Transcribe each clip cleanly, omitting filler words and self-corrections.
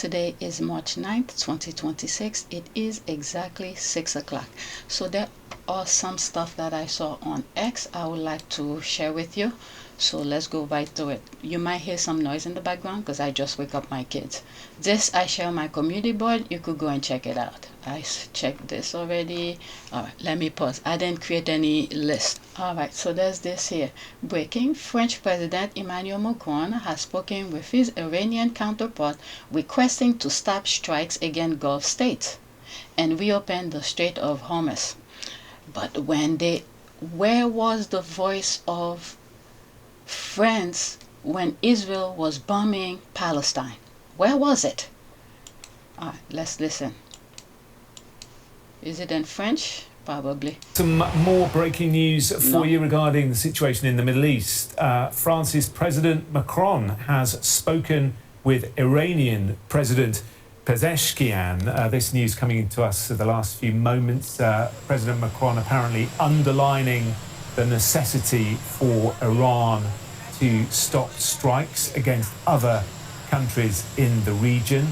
Today is March 9th, 2026. It is exactly 6 o'clock. So there are some stuff that I saw on X I would like to share with you. So let's go right through it. You might hear some noise in the background because I just wake up my kids. This I share on my community board. You could go and check it out. I checked this already. Alright, let me pause. I didn't create any list. Alright, so there's this here. Breaking: French President Emmanuel Macron has spoken with his Iranian counterpart requesting to stop strikes against Gulf states and reopen the Strait of Hormuz. But where was the voice of France when Israel was bombing Palestine? Where was it? Alright, let's listen. Is it in French? Probably. Some more breaking news for you regarding the situation in the Middle East. France's President Macron has spoken with Iranian President Pezeshkian. This news coming to us the last few moments. President Macron apparently underlining the necessity for Iran to stop strikes against other countries in the region,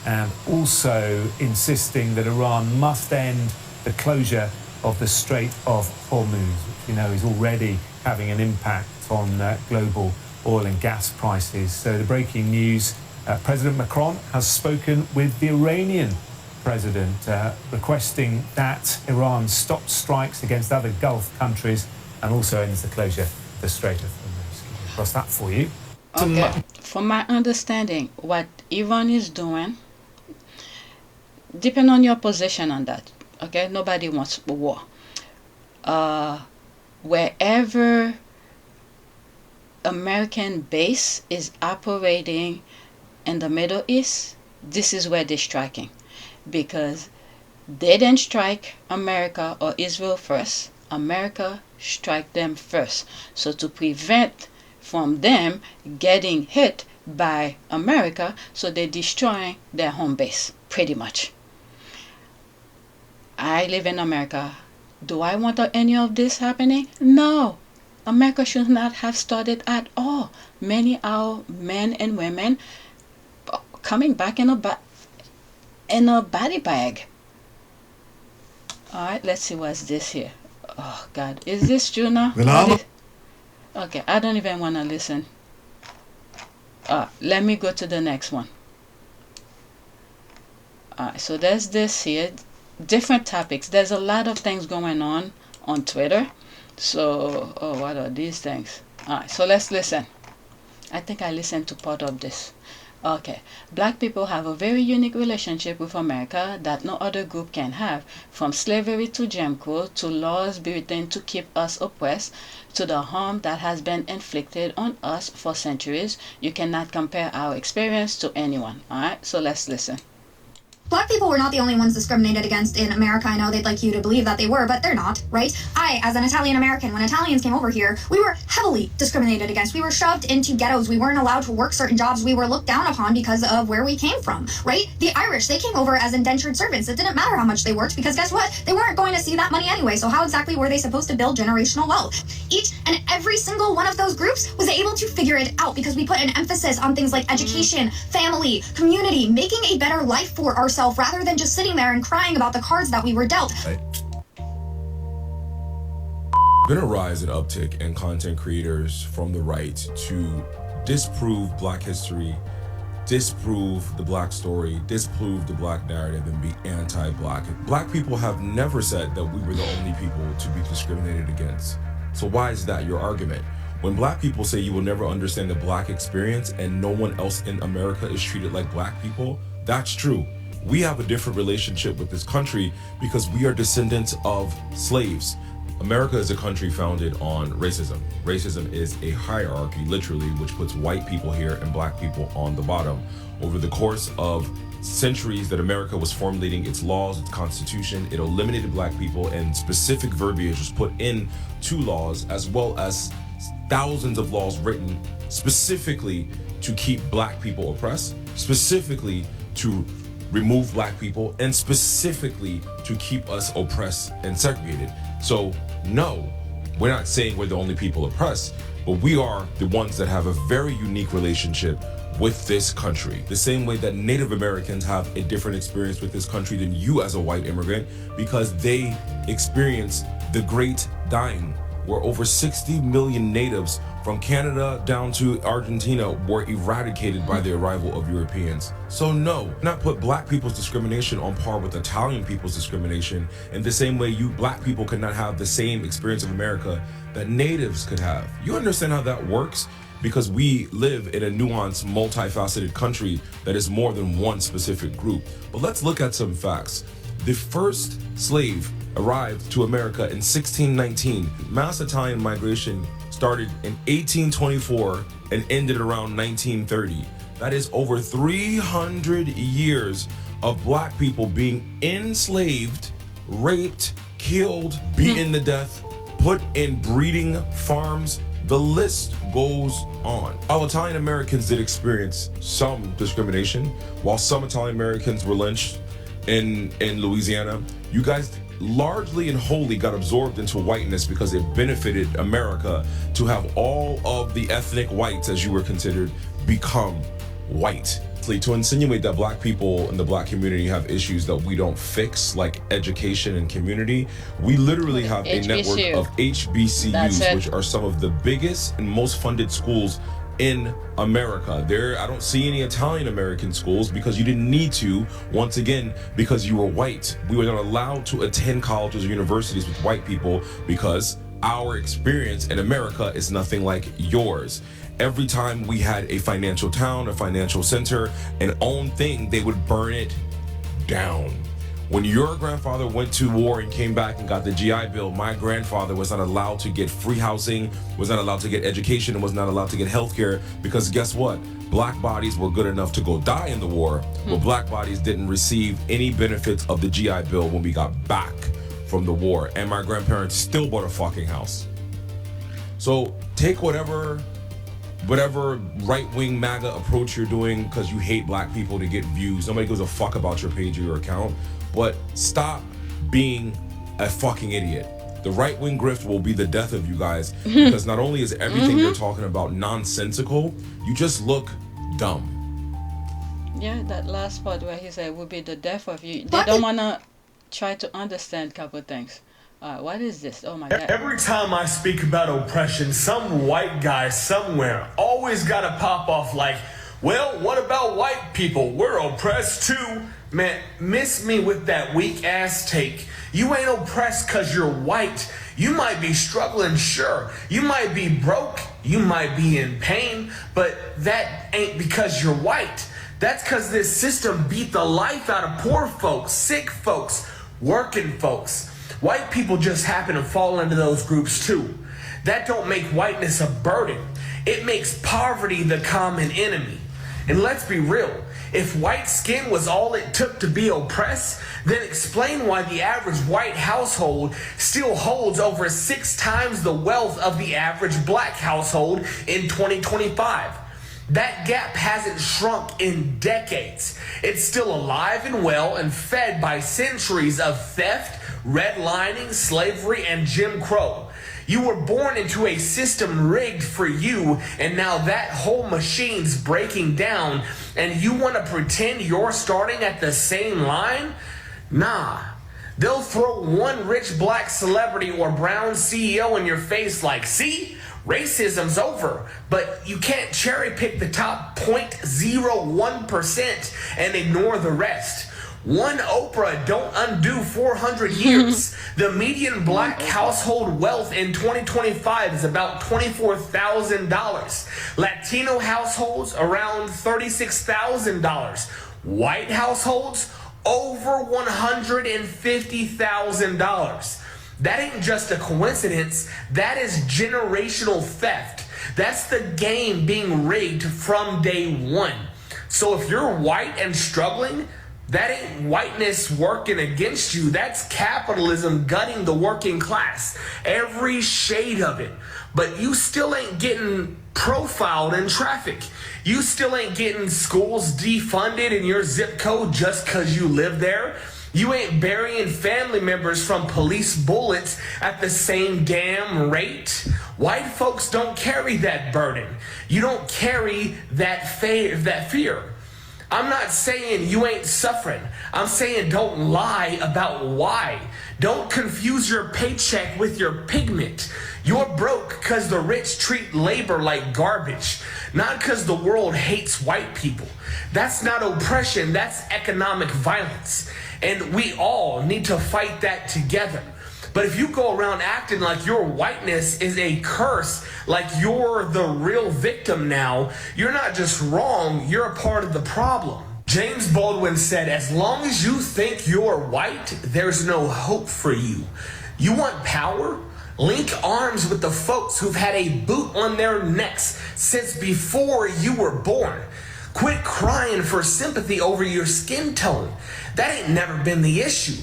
and also insisting that Iran must end the closure of the Strait of Hormuz, which we know is already having an impact on global oil and gas prices. So the breaking news, President Macron has spoken with the Iranian president, requesting that Iran stop strikes against other Gulf countries and also ends the closure of the Strait of Hormuz. Across that for you. Okay. From my understanding, what Iran is doing, depend on your position on that. Okay, nobody wants war. Wherever American base is operating in the Middle East, this is where they're striking, because they didn't strike America or Israel first. America strike them first. So to prevent from them getting hit by America, so they're destroying their home base, pretty much. I live in America. Do I want any of this happening? No. America should not have started at all. Many our men and women coming back in a body bag. Alright, let's see what's this here. Oh God, is this true now? Okay, I don't even want to listen. Let me go to the next one. Alright, so there's this here. Different topics. There's a lot of things going on Twitter. So, what are these things? Alright, so let's listen. I think I listened to part of this. Okay. Black people have a very unique relationship with America that no other group can have. From slavery to Jim Crow to laws written to keep us oppressed to the harm that has been inflicted on us for centuries, you cannot compare our experience to anyone. Alright, so let's listen. Black people were not the only ones discriminated against in America. I know they'd like you to believe that they were, but they're not, right? I, as an Italian American, when Italians came over here, we were heavily discriminated against. We were shoved into ghettos. We weren't allowed to work certain jobs. We were looked down upon because of where we came from, right? The Irish, they came over as indentured servants. It didn't matter how much they worked because guess what? They weren't going to see that money anyway. So how exactly were they supposed to build generational wealth? Each and every single one of those groups was able to figure it out because we put an emphasis on things like education, family, community, making a better life for ourselves rather than just sitting there and crying about the cards that we were dealt. Been a rise and uptick in content creators from the right to disprove Black history, disprove the Black story, disprove the Black narrative, and be anti-Black. Black people have never said that we were the only people to be discriminated against. So why is that your argument? When Black people say you will never understand the Black experience and no one else in America is treated like Black people, that's true. We have a different relationship with this country because we are descendants of slaves. America is a country founded on racism. Racism is a hierarchy, literally, which puts white people here and Black people on the bottom. Over the course of centuries that America was formulating its laws, its constitution, it eliminated Black people, and specific verbiage was put into laws, as well as thousands of laws written specifically to keep Black people oppressed, specifically to remove Black people, and specifically to keep us oppressed and segregated. So no, we're not saying we're the only people oppressed, but we are the ones that have a very unique relationship with this country. The same way that Native Americans have a different experience with this country than you as a white immigrant, because they experienced the Great Dying, where over 60 million natives from Canada down to Argentina were eradicated by the arrival of Europeans. So no, not put black people's discrimination on par with Italian people's discrimination, in the same way you black people could not have the same experience of America that natives could have. You understand how that works? Because we live in a nuanced, multifaceted country that is more than one specific group. But let's look at some facts. The first slave arrived to America in 1619. Mass Italian migration started in 1824 and ended around 1930. That is over 300 years of black people being enslaved, raped, killed, beaten to death, put in breeding farms. The list goes on. While Italian Americans did experience some discrimination, while some Italian Americans were lynched in Louisiana, you guys largely and wholly got absorbed into whiteness because it benefited America to have all of the ethnic whites, as you were considered, become white. To insinuate that black people in the black community have issues that we don't fix, like education and community, we literally have a network of HBCUs, which are some of the biggest and most funded schools in America. I don't see any Italian American schools because you didn't need to, once again, because you were white. We were not allowed to attend colleges or universities with white people because our experience in America is nothing like yours. Every time we had a financial town, a financial center, an own thing, they would burn it down. When your grandfather went to war and came back and got the GI Bill, my grandfather was not allowed to get free housing, was not allowed to get education, and was not allowed to get healthcare, because guess what? Black bodies were good enough to go die in the war, but black bodies didn't receive any benefits of the GI Bill when we got back from the war, and my grandparents still bought a fucking house. So take whatever right-wing MAGA approach you're doing because you hate black people to get views. Nobody gives a fuck about your page or your account. But stop being a fucking idiot. The right-wing grift will be the death of you guys because not only is everything you're talking about nonsensical, you just look dumb. Yeah, that last part where he said will be the death of you. They don't want to try to understand a couple things. What is this? Oh my God. Every time I speak about oppression, some white guy somewhere always gotta pop off like, well, what about white people? We're oppressed too. Man, miss me with that weak ass take. You ain't oppressed cause you're white. You might be struggling, sure. You might be broke. You might be in pain, but that ain't because you're white. That's cause this system beat the life out of poor folks, sick folks, working folks. White people just happen to fall into those groups too. That don't make whiteness a burden. It makes poverty the common enemy. And let's be real, if white skin was all it took to be oppressed, then explain why the average white household still holds over 6 times the wealth of the average black household in 2025. That gap hasn't shrunk in decades. It's still alive and well and fed by centuries of theft, redlining, slavery, and Jim Crow. You were born into a system rigged for you, and now that whole machine's breaking down, and you want to pretend you're starting at the same line? Nah. They'll throw one rich black celebrity or brown CEO in your face like, see? Racism's over, but you can't cherry pick the top 0.01% and ignore the rest. One Oprah don't undo 400 years. The median black household wealth in 2025 is about $24,000. Latino households around $36,000. White households over $150,000. That ain't just a coincidence. That is generational theft. That's the game being rigged from day one. So if you're white and struggling, that ain't whiteness working against you. That's capitalism gutting the working class. Every shade of it. But you still ain't getting profiled in traffic. You still ain't getting schools defunded in your zip code just because you live there. You ain't burying family members from police bullets at the same damn rate. White folks don't carry that burden. You don't carry that fear. I'm not saying you ain't suffering. I'm saying don't lie about why. Don't confuse your paycheck with your pigment. You're broke because the rich treat labor like garbage, not because the world hates white people. That's not oppression, that's economic violence. And we all need to fight that together. But if you go around acting like your whiteness is a curse, like you're the real victim now, you're not just wrong, you're a part of the problem. James Baldwin said, as long as you think you're white, there's no hope for you. You want power? Link arms with the folks who've had a boot on their necks since before you were born. Quit crying for sympathy over your skin tone. That ain't never been the issue.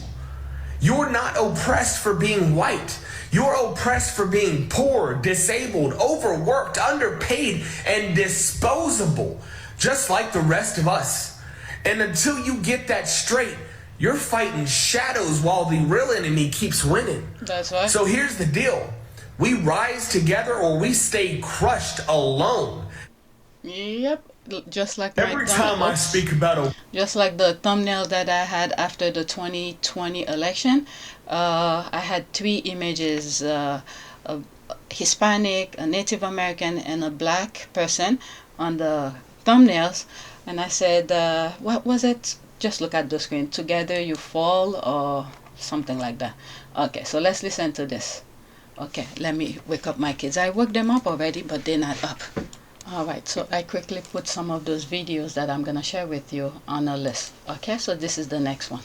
You're not oppressed for being white. You're oppressed for being poor, disabled, overworked, underpaid, and disposable, just like the rest of us. And until you get that straight, you're fighting shadows while the real enemy keeps winning. That's right. So here's the deal. We rise together or we stay crushed alone. Yep. Just like every time I speak about just like the thumbnail that I had after the 2020 election, I had 3 images: a Hispanic, a Native American, and a black person on the thumbnails, and I said, what was it? Just look at the screen. Together you fall, or something like that. Okay, so let's listen to this. Okay, let me wake up my kids. I woke them up already, but they're not up. Alright, so I quickly put some of those videos that I'm going to share with you on a list. Okay, so this is the next one.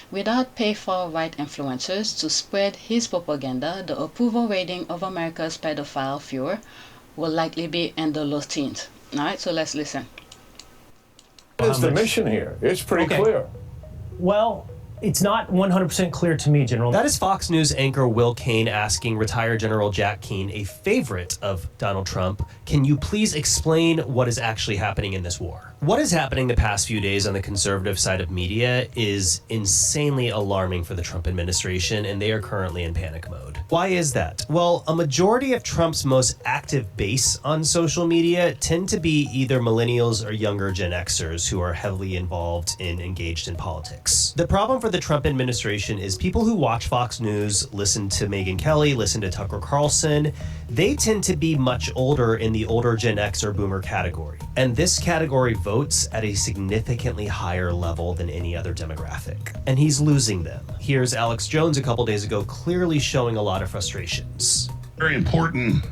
Without pay far-right influencers to spread his propaganda, the approval rating of America's pedophile furor will likely be in the low teens. Alright, so let's listen. What is the mission here? It's pretty clear. Well, it's not 100% clear to me, General. That is Fox News anchor Will Cain asking retired General Jack Keane, a favorite of Donald Trump, can you please explain what is actually happening in this war? What is happening the past few days on the conservative side of media is insanely alarming for the Trump administration, and they are currently in panic mode. Why is that? Well, a majority of Trump's most active base on social media tend to be either millennials or younger Gen Xers who are heavily involved and engaged in politics. The problem for the Trump administration is people who watch Fox News, listen to Meghan Kelly, listen to Tucker Carlson, they tend to be much older in the older Gen X or Boomer category. And this category votes at a significantly higher level than any other demographic. And he's losing them. Here's Alex Jones a couple days ago clearly showing a lot of frustrations. Very important,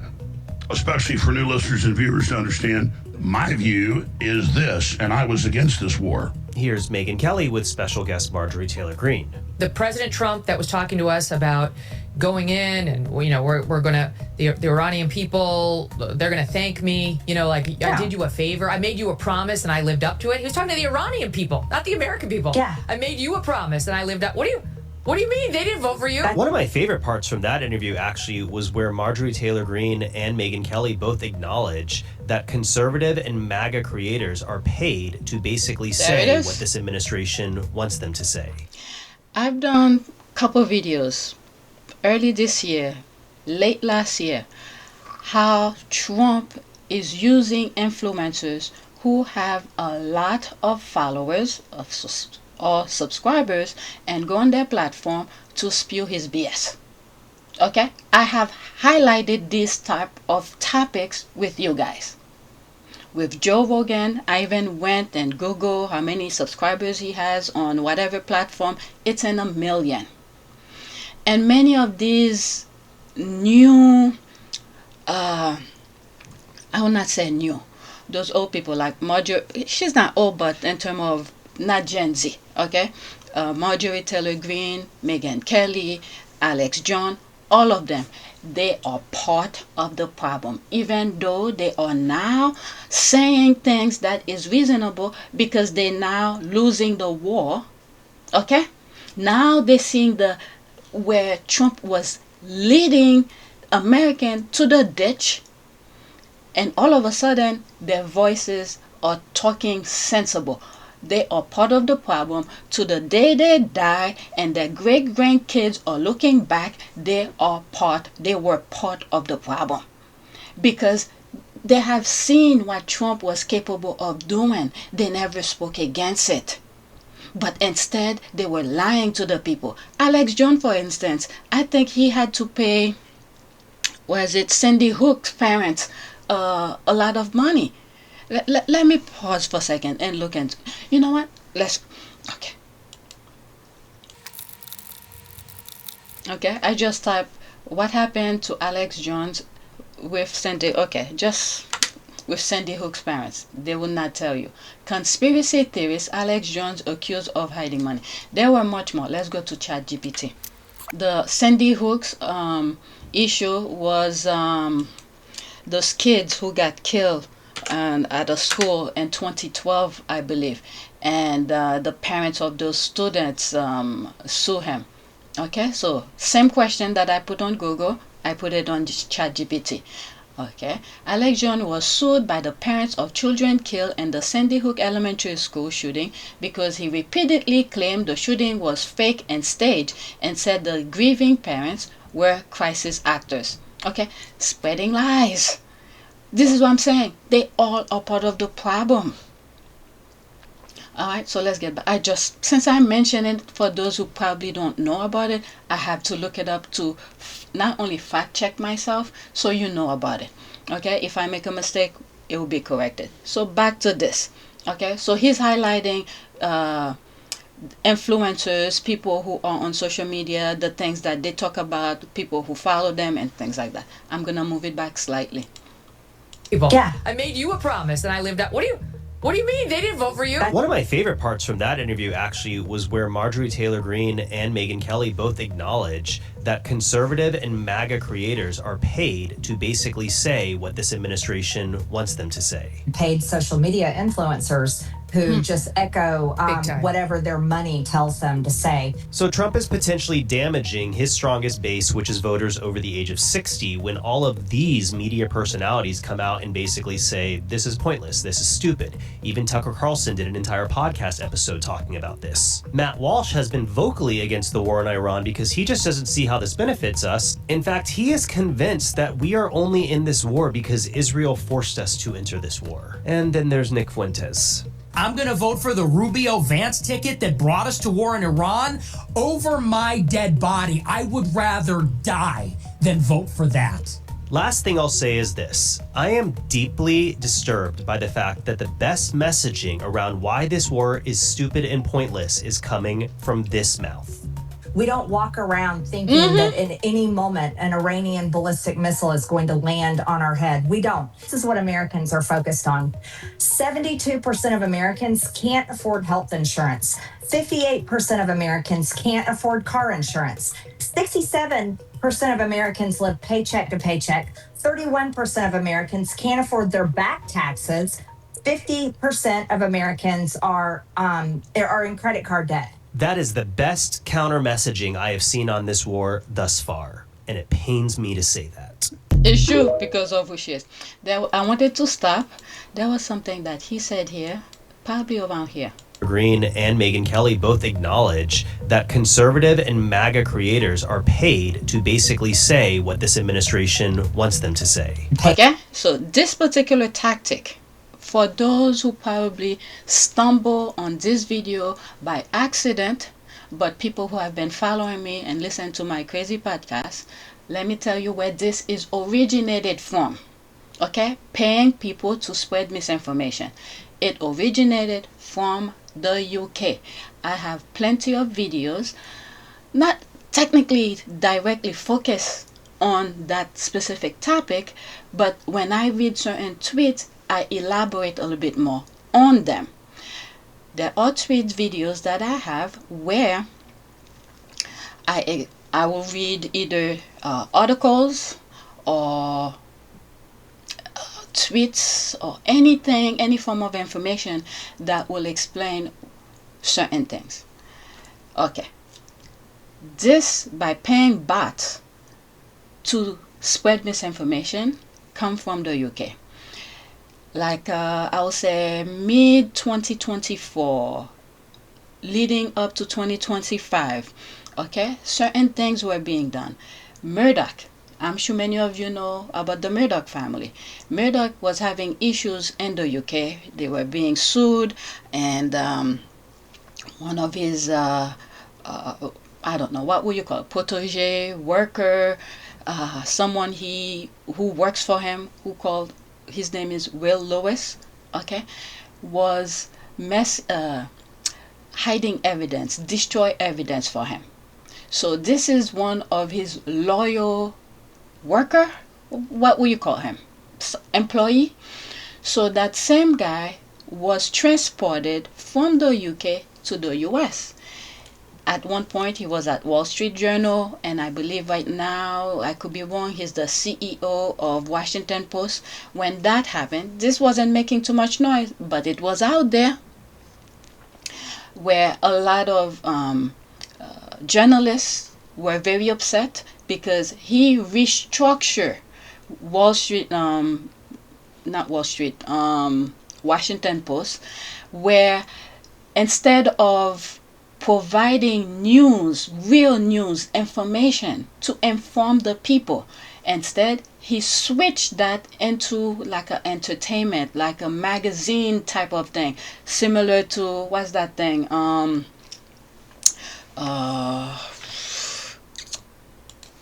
especially for new listeners and viewers to understand, my view is this, and I was against this war. Here's Meghan Kelly with special guest Marjorie Taylor Greene. The President Trump that was talking to us about going in and, we're going to, the Iranian people, they're going to thank me. I did you a favor. I made you a promise and I lived up to it. He was talking to the Iranian people, not the American people. Yeah. I made you a promise and I lived up. What do you mean? They didn't vote for you. One of my favorite parts from that interview actually was where Marjorie Taylor Greene and Meghan Kelly both acknowledge that conservative and MAGA creators are paid to basically say what this administration wants them to say. I've done a couple videos early this year, late last year, how Trump is using influencers who have a lot of followers or subscribers and go on their platform to spew his BS. Okay, I have highlighted this type of topics with you guys. With Joe Rogan, I even went and Googled how many subscribers he has on whatever platform. It's in 1 million. And many of these new, I will not say new, those old people like Marjorie, she's not old, but in terms of not Gen Z, okay? Marjorie Taylor Greene, Meghan Kelly, Alex Jones, all of them, they are part of the problem, even though they are now saying things that is reasonable because they're now losing the war, okay? Now they're seeing where Trump was leading American to the ditch, and all of a sudden their voices are talking sensible. They are part of the problem. To the day they die and their great grandkids are looking back, they were part of the problem. Because they have seen what Trump was capable of doing. They never spoke against it. But instead, they were lying to the people. Alex Jones, for instance, I think he had to pay, Sandy Hook's parents a lot of money. Let me pause for a second and look into. You know what? Okay, I just typed what happened to Alex Jones with Sandy. Okay, just with Sandy Hook's parents. They will not tell you. Conspiracy theorist Alex Jones accused of hiding money. There were much more. Let's go to ChatGPT. The Sandy Hook's issue was those kids who got killed at a school in 2012, I believe, and the parents of those students sue him. Okay, so same question that I put on Google, I put it on ChatGPT. Okay, Alex Jones was sued by the parents of children killed in the Sandy Hook Elementary School shooting because he repeatedly claimed the shooting was fake and staged, and said the grieving parents were crisis actors. Okay, spreading lies. This is what I'm saying. They all are part of the problem. Alright, so let's get back. Since I mentioned it, for those who probably don't know about it, I have to look it up to not only fact check myself, so you know about it. Okay, if I make a mistake, it will be corrected. So back to this. Okay, so he's highlighting influencers, people who are on social media, the things that they talk about, people who follow them, and things like that. I'm gonna move it back slightly. Yeah, I made you a promise and I lived up. What do you mean? They didn't vote for you? One of my favorite parts from that interview actually was where Marjorie Taylor Greene and Meghan Kelly both acknowledge that conservative and MAGA creators are paid to basically say what this administration wants them to say. Paid social media influencers who just echo whatever their money tells them to say. So Trump is potentially damaging his strongest base, which is voters over the age of 60, when all of these media personalities come out and basically say, this is pointless, this is stupid. Even Tucker Carlson did an entire podcast episode talking about this. Matt Walsh has been vocally against the war in Iran because he just doesn't see how this benefits us. In fact, he is convinced that we are only in this war because Israel forced us to enter this war. And then there's Nick Fuentes. I'm going to vote for the Rubio-Vance ticket that brought us to war in Iran over my dead body. I would rather die than vote for that. Last thing I'll say is this. I am deeply disturbed by the fact that the best messaging around why this war is stupid and pointless is coming from this mouth. We don't walk around thinking that in any moment an Iranian ballistic missile is going to land on our head. We don't. This is what Americans are focused on. 72% of Americans can't afford health insurance. 58% of Americans can't afford car insurance. 67% of Americans live paycheck to paycheck. 31% of Americans can't afford their back taxes. 50% of Americans are in credit card debt. That is the best counter messaging I have seen on this war thus far, and it pains me to say that. It's true because of who she is. I wanted to stop. There was something that he said here, probably around here. Greene and Meghan Kelly both acknowledge that conservative and MAGA creators are paid to basically say what this administration wants them to say. Okay, so this particular tactic, for those who probably stumble on this video by accident, but people who have been following me and listen to my crazy podcast, let me tell you where this is originated from. Okay, paying people to spread misinformation. It originated from the UK. I have plenty of videos, not technically directly focused on that specific topic, but when I read certain tweets, I elaborate a little bit more on them. There are tweet videos that I have where I will read either articles or tweets or anything, any form of information that will explain certain things. Okay, this by paying bots to spread misinformation come from the UK. like I'll say mid 2024, leading up to 2025, okay, certain things were being done. Murdoch, I'm sure many of you know about the Murdoch family. Murdoch was having issues in the UK. They were being sued, and one of his I don't know, what would you call it, protege, worker, someone who works for him, who called, his name is Will Lewis, okay, was hiding evidence, destroy evidence for him. So this is one of his loyal worker, what will you call him, employee. So that same guy was transported from the UK to the US. At one point he was at Wall Street Journal, and I believe right now, I could be wrong, he's the CEO of Washington Post. When that happened, this wasn't making too much noise, but it was out there, where a lot of journalists were very upset because he restructured Wall Street, not Wall Street, Washington Post, where instead of providing news, real news, information to inform the people, instead he switched that into like an entertainment, like a magazine type of thing, similar to, what's that thing,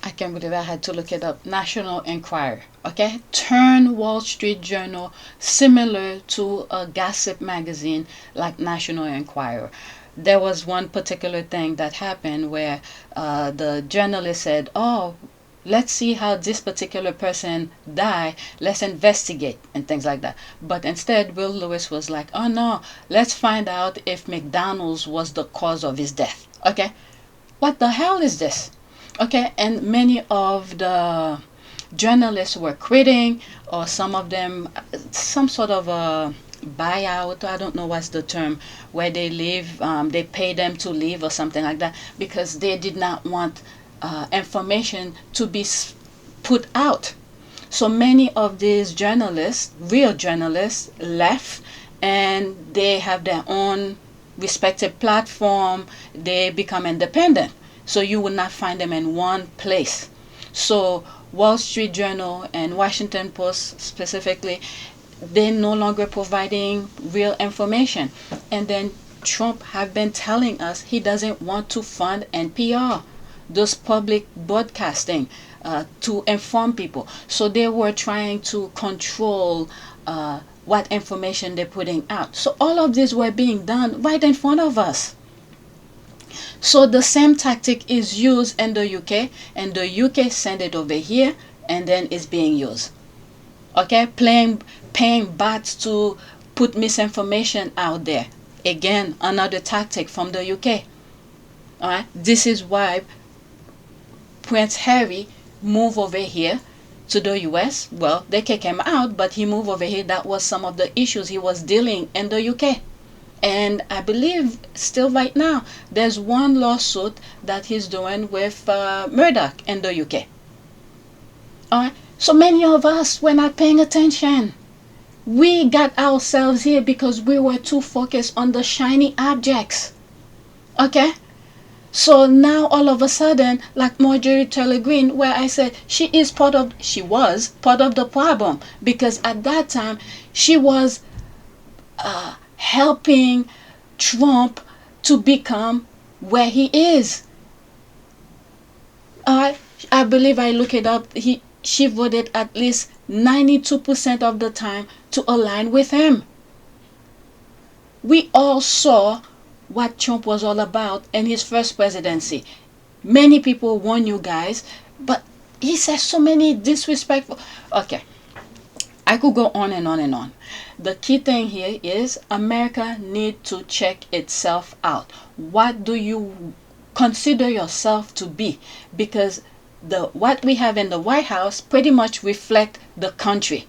I can't believe I had to look it up, National Enquirer, okay, turn Wall Street Journal similar to a gossip magazine like National Enquirer. There was one particular thing that happened where the journalist said, oh, let's see how this particular person died, let's investigate, and things like that. But instead, Will Lewis was like, oh no, let's find out if McDonald's was the cause of his death. Okay, what the hell is this? Okay, and many of the journalists were quitting, or some of them, some sort of a buyout, I don't know what's the term, where they leave, they pay them to leave or something like that, because they did not want information to be put out. So many of these journalists, real journalists, left, and they have their own respective platform. They become independent, so you will not find them in one place. So Wall Street Journal and Washington Post specifically, they're no longer providing real information. And then Trump have been telling us he doesn't want to fund NPR, those public broadcasting, to inform people. So they were trying to control what information they're putting out. So all of this were being done right in front of us. So the same tactic is used in the UK, and the UK send it over here, and then it's being used. Okay, paying bots to put misinformation out there. Again, another tactic from the UK. All right, this is why Prince Harry moved over here to the US. Well, they kicked him out, but he moved over here. That was some of the issues he was dealing in the UK. And I believe still right now, there's one lawsuit that he's doing with Murdoch in the UK. All right, so many of us were not paying attention. We got ourselves here because we were too focused on the shiny objects. Okay? So now all of a sudden, like Marjorie Taylor Greene, where I said she was part of the problem, because at that time she was helping Trump to become where he is. I believe I look it up. She voted at least 92% of the time to align with him. We all saw what Trump was all about in his first presidency. Many people warn you guys, but he says so many disrespectful. Okay, I could go on and on and on. The key thing here is America need to check itself out. What do you consider yourself to be? Because what we have in the White House pretty much reflect the country.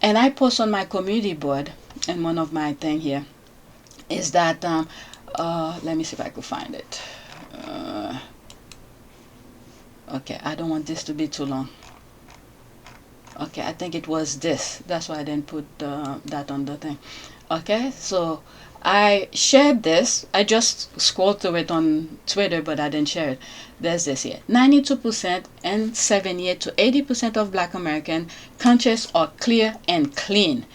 And I post on my community board, and one of my thing here is that let me see if I could find it. Okay, I don't want this to be too long. Okay, I think it was this. That's why I didn't put that on the thing. Okay, so I shared this. I just scrolled through it on Twitter, but I didn't share it. There's this here. 92% and 78 to 80% of Black American conscious are clear and clean.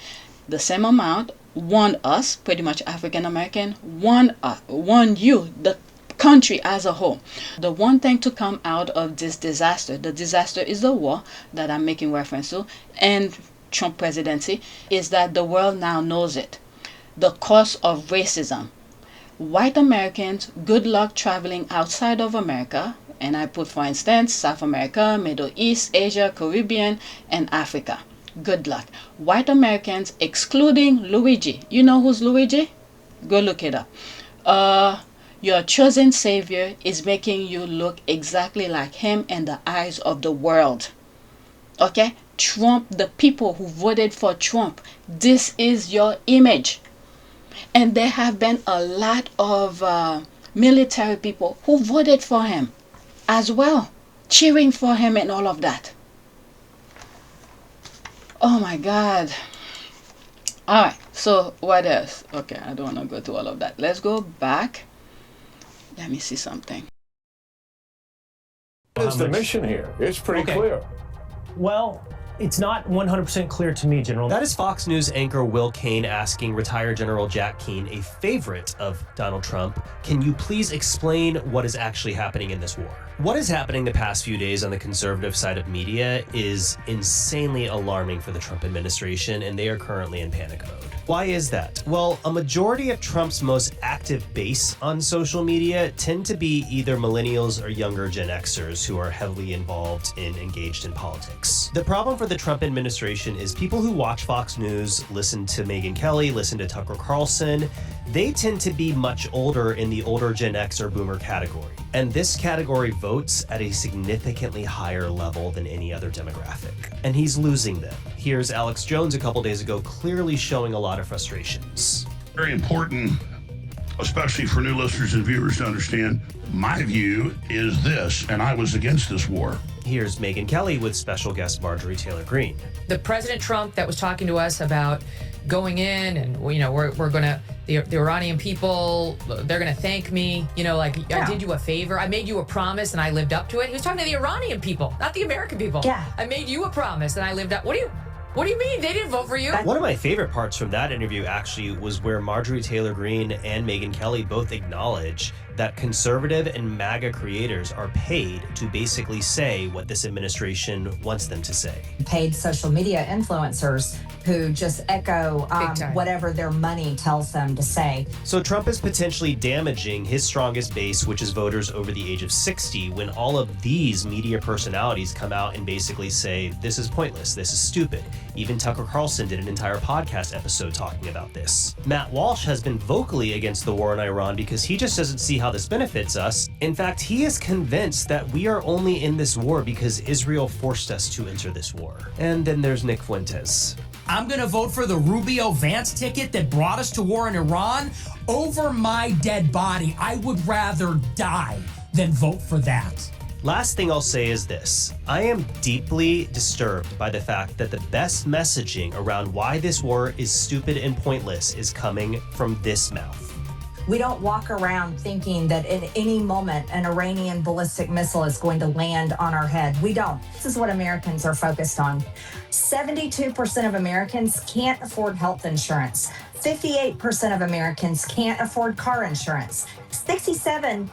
The same amount want us, pretty much African American, want you, the country as a whole. The one thing to come out of this disaster, the disaster is the war that I'm making reference to, and Trump presidency, is that the world now knows it. The cost of racism. White Americans, good luck traveling outside of America, and I put, for instance, South America, Middle East, Asia, Caribbean, and Africa. Good luck. White Americans, excluding Luigi. You know who's Luigi? Go look it up. Your chosen savior is making you look exactly like him in the eyes of the world. Okay? Trump, the people who voted for Trump, this is your image. And there have been a lot of military people who voted for him as well, cheering for him and all of that. Oh my God. All right, so what else? Okay, I don't want to go to all of that. Let's go back. Let me see something. What is the mission here? It's pretty clear. Well, it's not 100% clear to me, General. That is Fox News anchor Will Cain asking retired General Jack Keane, a favorite of Donald Trump, can you please explain what is actually happening in this war? What is happening the past few days on the conservative side of media is insanely alarming for the Trump administration, and they are currently in panic mode. Why is that? Well, a majority of Trump's most active base on social media tend to be either millennials or younger Gen Xers who are heavily involved and engaged in politics. The problem for the Trump administration is people who watch Fox News, listen to Meghan Kelly, listen to Tucker Carlson, they tend to be much older in the older Gen X or boomer category. And this category votes at a significantly higher level than any other demographic. And he's losing them. Here's Alex Jones a couple days ago clearly showing a lot of frustrations. Very important, especially for new listeners and viewers to understand, my view is this, and I was against this war. Here's Meghan Kelly with special guest Marjorie Taylor Greene. The President Trump that was talking to us about going in and, we're going to, the Iranian people, they're going to thank me. I did you a favor. I made you a promise and I lived up to it. He was talking to the Iranian people, not the American people. Yeah. I made you a promise and I lived up. What do you mean? They didn't vote for you? One of my favorite parts from that interview actually was where Marjorie Taylor Greene and Meghan Kelly both acknowledge that conservative and MAGA creators are paid to basically say what this administration wants them to say. Paid social media influencers who just echo whatever their money tells them to say. So Trump is potentially damaging his strongest base, which is voters over the age of 60, when all of these media personalities come out and basically say, this is pointless, this is stupid. Even Tucker Carlson did an entire podcast episode talking about this. Matt Walsh has been vocally against the war in Iran because he just doesn't see how this benefits us. In fact, he is convinced that we are only in this war because Israel forced us to enter this war. And then there's Nick Fuentes. I'm going to vote for the Rubio-Vance ticket that brought us to war in Iran over my dead body. I would rather die than vote for that. Last thing I'll say is this. I am deeply disturbed by the fact that the best messaging around why this war is stupid and pointless is coming from this mouth. We don't walk around thinking that at any moment an Iranian ballistic missile is going to land on our head. We don't. This is what Americans are focused on. 72% of Americans can't afford health insurance. 58% of Americans can't afford car insurance. 67%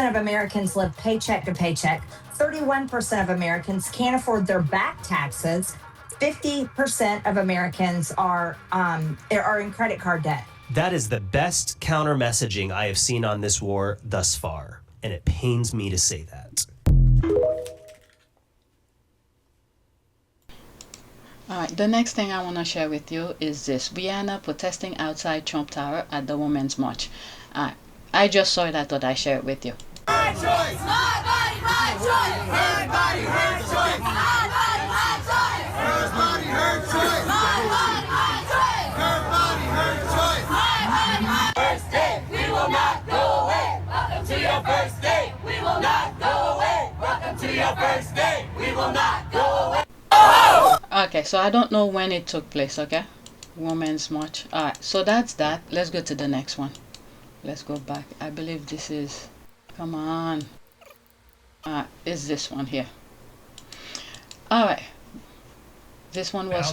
of Americans live paycheck to paycheck. 31% of Americans can't afford their back taxes. 50% of Americans are in credit card debt. That is the best counter messaging I have seen on this war thus far, and it pains me to say that. All right, the next thing I want to share with you is this. Rihanna protesting outside Trump Tower at the Women's March. I just saw it, I thought I'd share it with you. My choice! My body, my choice! Her body, her choice! My body, my choice! Her body, her choice! My body, my choice! Her body, her choice! My body, my first day, we will not go away! Welcome to your first day, we will not go away! Welcome to your first day, we will not go away! Okay, so I don't know when it took place, okay? Women's March. Alright, so that's that. Let's go to the next one. Let's go back. I believe this is... Come on. Is this one here. Alright. This one was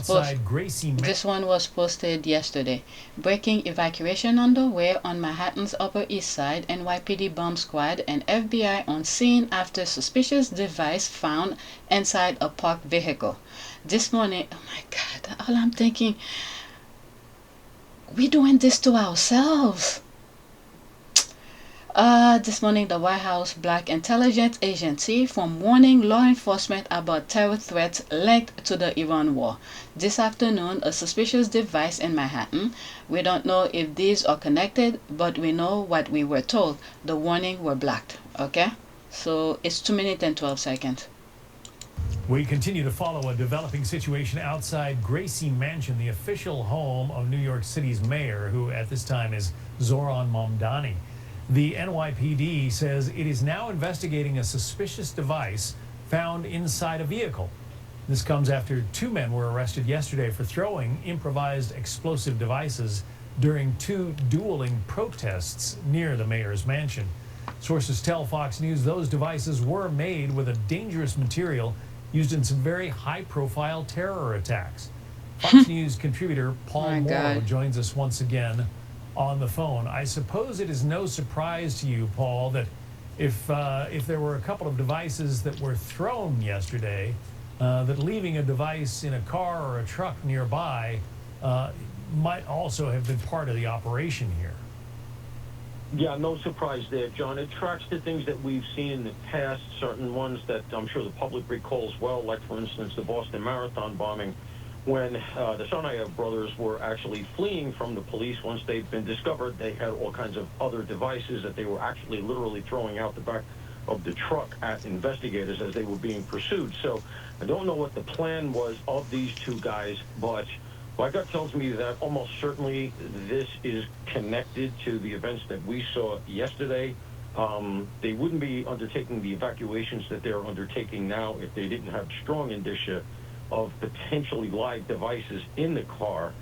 posted yesterday. Breaking evacuation underway on Manhattan's Upper East Side. NYPD bomb squad and FBI on scene after suspicious device found inside a parked vehicle. This morning, oh my God, all I'm thinking, we doing this to ourselves. This morning, the White House Black Intelligence Agency from warning law enforcement about terror threats linked to the Iran war. This afternoon, a suspicious device in Manhattan. We don't know if these are connected, but we know what we were told. The warning were blocked. Okay? So it's 2 minutes and 12 seconds. We continue to follow a developing situation outside Gracie Mansion, the official home of New York City's mayor, who at this time is Zoran Mamdani. The NYPD says it is now investigating a suspicious device found inside a vehicle. This comes after 2 men were arrested yesterday for throwing improvised explosive devices during 2 dueling protests near the mayor's mansion. Sources tell Fox News those devices were made with a dangerous material used in some very high-profile terror attacks. Fox News contributor Paul Morrow joins us once again on the phone. I suppose it is no surprise to you, Paul, that if there were a couple of devices that were thrown yesterday, that leaving a device in a car or a truck nearby might also have been part of the operation here. Yeah, no surprise there, John. It tracks the things that we've seen in the past, certain ones that I'm sure the public recalls well, like, for instance, the Boston Marathon bombing, when the Tsarnaev brothers were actually fleeing from the police. Once they'd been discovered, they had all kinds of other devices that they were actually literally throwing out the back of the truck at investigators as they were being pursued. So I don't know what the plan was of these 2 guys, but my gut tells me that almost certainly this is connected to the events that we saw yesterday. They wouldn't be undertaking the evacuations that they're undertaking now if they didn't have strong indicia of potentially live devices in the car.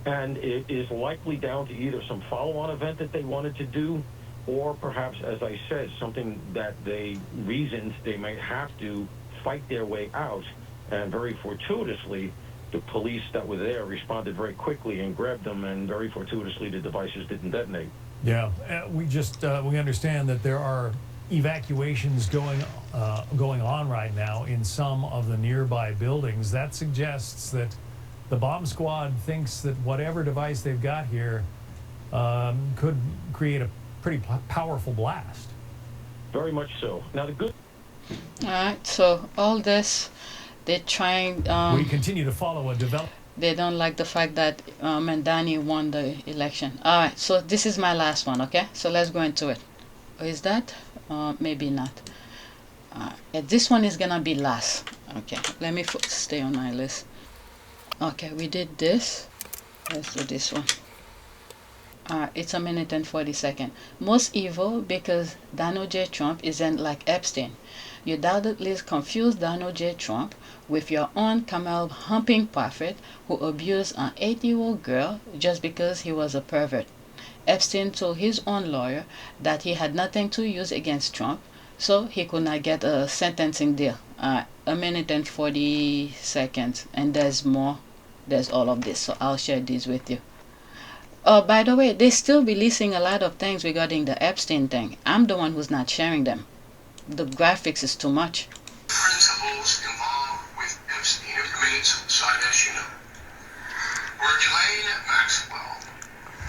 And it is likely down to either some follow-on event that they wanted to do, or perhaps, as I said, something that they reasoned they might have to fight their way out. And very fortuitously, the police that were there responded very quickly and grabbed them, and very fortuitously the devices didn't detonate. Yeah, we understand that there are evacuations going on right now in some of the nearby buildings. That suggests that the bomb squad thinks that whatever device they've got here could create a pretty powerful blast. Very much so. Now the good... All right, so all this, they're trying... we continue to follow a development. They don't like the fact that Mamdani won the election. All right, so this is my last one, okay? So let's go into it. Is that? Maybe not. This one is gonna be last. Okay, let me stay on my list. Okay, we did this. Let's do this one. It's 1 minute and 40 seconds. Most evil because Donald J. Trump isn't like Epstein. You doubtlessly confuse Donald J. Trump with your own camel-humping prophet who abused an 8-year-old girl just because he was a pervert. Epstein told his own lawyer that he had nothing to use against Trump, so he could not get a sentencing deal. 1 minute and 40 seconds, and there's more. There's all of this, so I'll share these with you. Oh, by the way, they're still releasing a lot of things regarding the Epstein thing. I'm the one who's not sharing them. The graphics is too much. Principals involved with Epstein have committed suicide, as you know. Were Ghislaine Maxwell,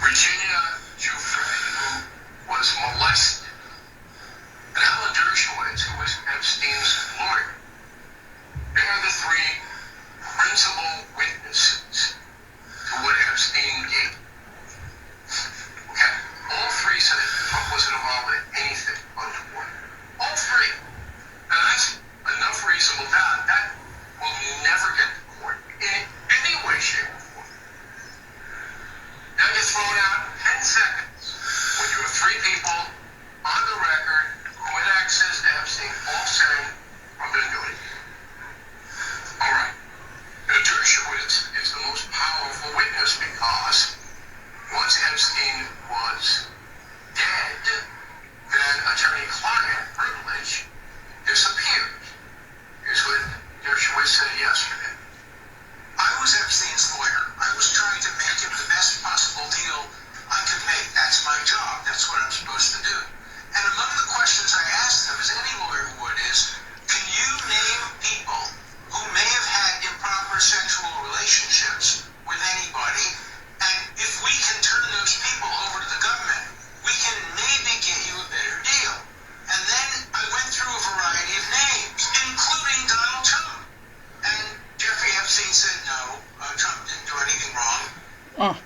Virginia Giuffre, who was molested, and Alan Dershowitz, who was Epstein's lawyer. They are the 3 principal witnesses to what Epstein did. Okay? All 3 said that Trump wasn't involved in anything untoward. All 3. Now that's enough reasonable doubt. That will never get to court in any way, shape, or form. That gets thrown out in 10 seconds when you have 3 people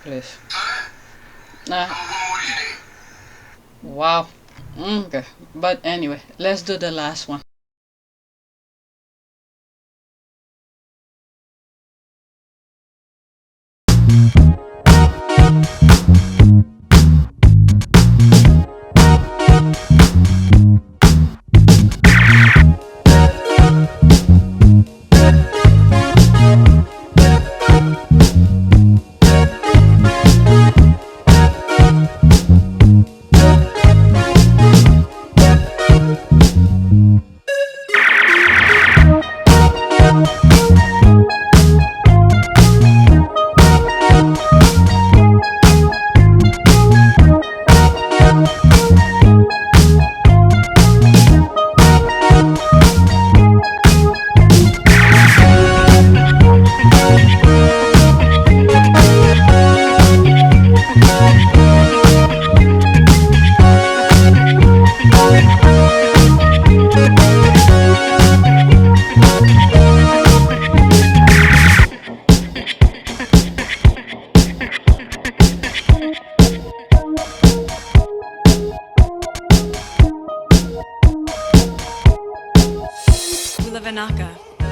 please. Wow. Okay. But anyway, let's do the last one.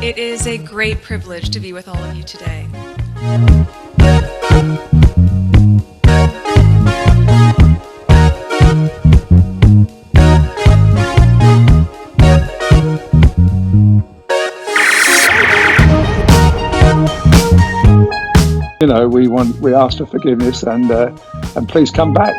It is a great privilege to be with all of you today. You know, we ask for forgiveness and please come back.